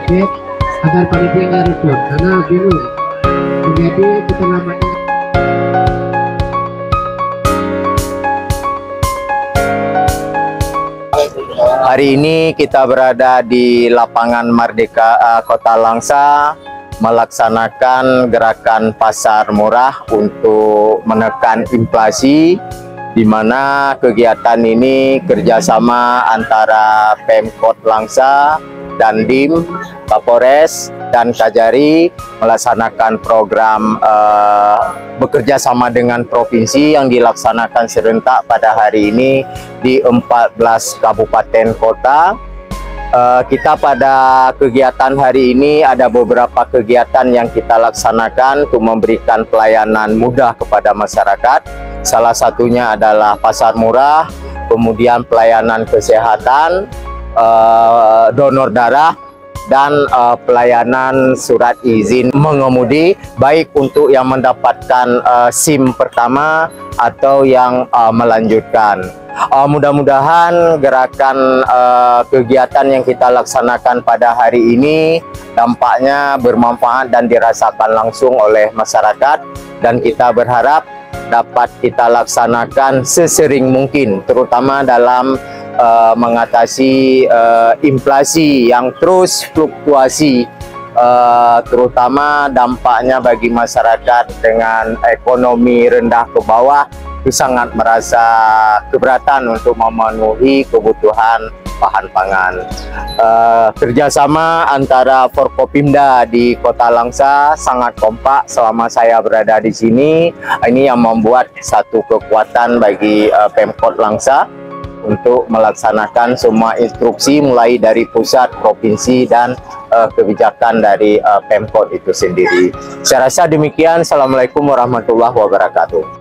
sedikit agar panitia nggak ribut karena bingung. Jadi kita namanya hari ini kita berada di lapangan Merdeka Kota Langsa melaksanakan gerakan pasar murah untuk menekan inflasi, di mana kegiatan ini kerjasama antara Pemkot Langsa dan DIM, Kapolres, dan Kajari melaksanakan program bekerja sama dengan provinsi yang dilaksanakan serentak pada hari ini di 14 kabupaten kota. Kita pada kegiatan hari ini ada beberapa kegiatan yang kita laksanakan untuk memberikan pelayanan mudah kepada masyarakat. Salah satunya adalah pasar murah, kemudian pelayanan kesehatan, donor darah, dan pelayanan surat izin mengemudi, baik untuk yang mendapatkan SIM pertama atau yang melanjutkan. Mudah-mudahan gerakan kegiatan yang kita laksanakan pada hari ini dampaknya bermanfaat dan dirasakan langsung oleh masyarakat, dan kita berharap dapat kita laksanakan sesering mungkin, terutama dalam mengatasi inflasi yang terus fluktuasi, terutama dampaknya bagi masyarakat dengan ekonomi rendah ke bawah itu sangat merasa keberatan untuk memenuhi kebutuhan bahan pangan. Kerjasama antara Forkopimda di Kota Langsa sangat kompak selama saya berada di sini. Ini yang membuat satu kekuatan bagi Pemkot Langsa untuk melaksanakan semua instruksi mulai dari pusat, provinsi, dan kebijakan dari Pemkot itu sendiri. Saya rasa demikian. Assalamualaikum warahmatullahi wabarakatuh.